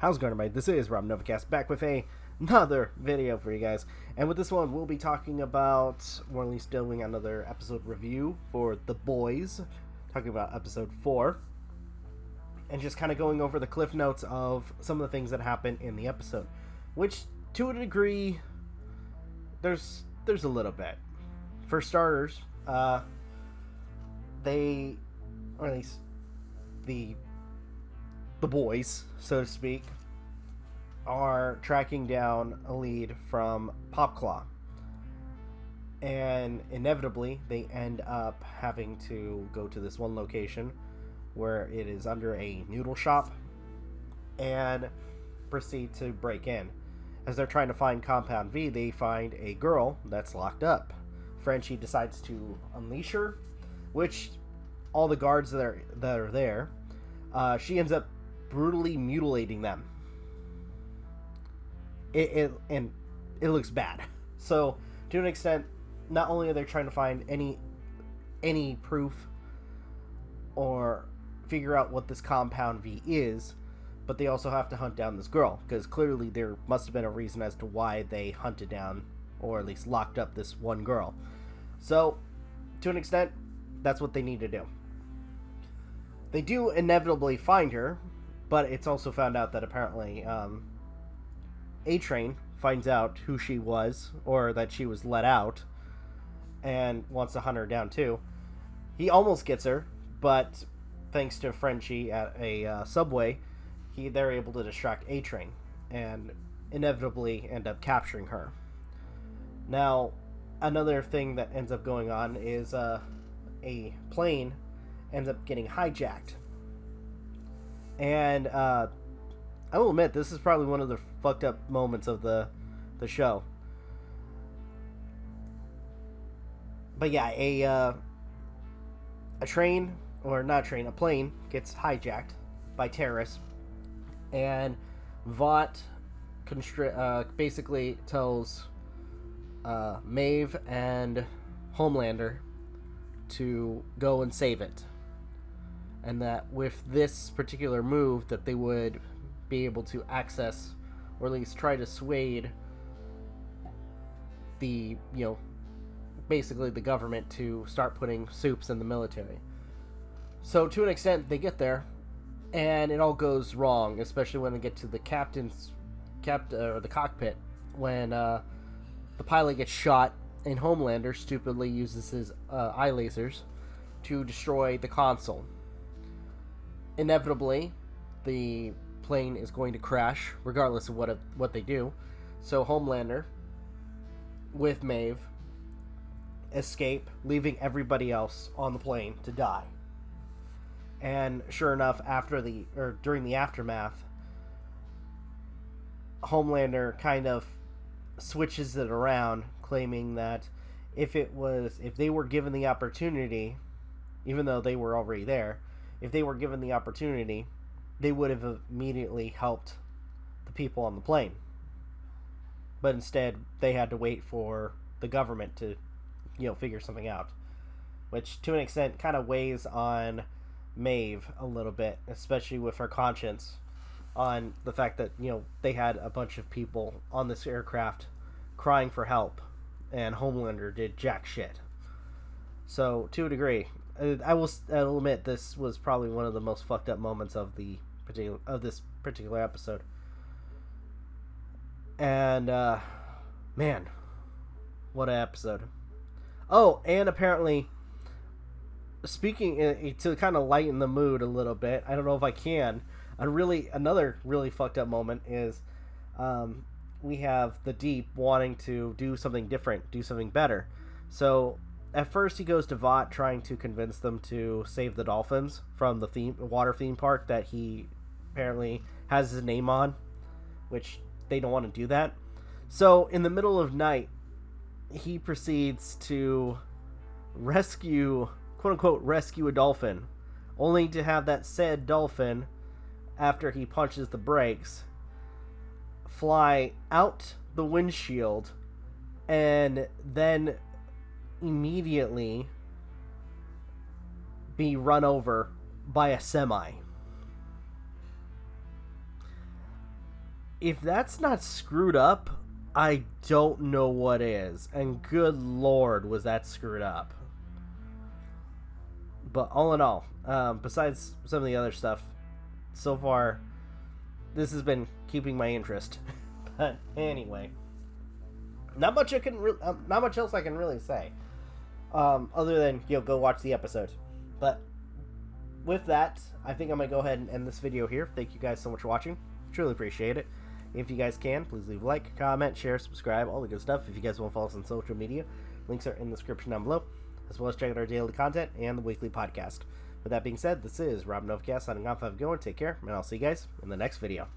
How's it going, everybody? This is Rob Novakast back with another video for you guys. And with this one, we'll be talking about, or at least doing another episode review for The Boys. Talking about episode 4. And just kind of going over the cliff notes of some of the things that happened in the episode. Which, to a degree, there's a little bit. For starters, they, or at least the boys, so to speak, are tracking down a lead from Popclaw. And inevitably, they end up having to go to this one location where it is under a noodle shop and proceed to break in. As they're trying to find Compound V, they find a girl that's locked up. Frenchie decides to unleash her, which all the guards that are there, she ends up brutally mutilating them. It looks bad. So to an extent, not only are they trying to find any proof or figure out what this Compound V is, but they also have to hunt down this girl, because clearly there must have been a reason as to why they hunted down, or at least locked up, this one girl. So to an extent, that's what they need to do. They do inevitably find her, but it's also found out that apparently A-Train finds out who she was, or that she was let out, and wants to hunt her down too. He almost gets her, but thanks to Frenchie at a subway, they're able to distract A-Train, and inevitably end up capturing her. Now, another thing that ends up going on is a plane ends up getting hijacked. And I will admit, this is probably one of the fucked up moments of the show. But yeah, a plane gets hijacked by terrorists, and Vought basically tells Maeve and Homelander to go and save it. And that with this particular move, that they would be able to access, or at least try to sway the, basically the government to start putting soups in the military. So to an extent, they get there, and it all goes wrong, especially when they get to the the cockpit, when the pilot gets shot, and Homelander stupidly uses his eye lasers to destroy the console. Inevitably, the plane is going to crash, regardless of what they do. So Homelander, with Maeve, escape, leaving everybody else on the plane to die. And sure enough, during the aftermath, Homelander kind of switches it around, claiming that if they were given the opportunity, even though they were already there, if they were given the opportunity, they would have immediately helped the people on the plane. But instead, they had to wait for the government to, figure something out. Which, to an extent, kind of weighs on Maeve a little bit, especially with her conscience, on the fact that, they had a bunch of people on this aircraft crying for help, and Homelander did jack shit. So, to a degree, I'll admit, this was probably one of the most fucked up moments of this particular episode. And man, what an episode! Oh, and apparently, speaking to kind of lighten the mood a little bit, I don't know if I can. Another really fucked up moment is we have the Deep wanting to do something different, do something better. So at first he goes to Vought, trying to convince them to save the dolphins from the water theme park that he apparently has his name on, which they don't want to do that. So in the middle of night, he proceeds to quote unquote rescue a dolphin, only to have that said dolphin, after he punches the brakes, fly out the windshield and then immediately be run over by a semi. if that's not screwed up, I don't know what is. And good lord, was that screwed up. But all in all, besides some of the other stuff, so far, this has been keeping my interest. But anyway, not much else I can really say, other than go watch the episode. But with that, I think I'm gonna go ahead and end this video here. Thank you guys so much for watching. Truly appreciate it. If you guys can, please leave a like, comment, share, subscribe, all the good stuff. If you guys want to follow us on social media, links are in the description down below, as well as check out our daily content and the weekly podcast. With that being said, this is Rob Novakast signing off. Have a good one. Take care, and I'll see you guys in the next video.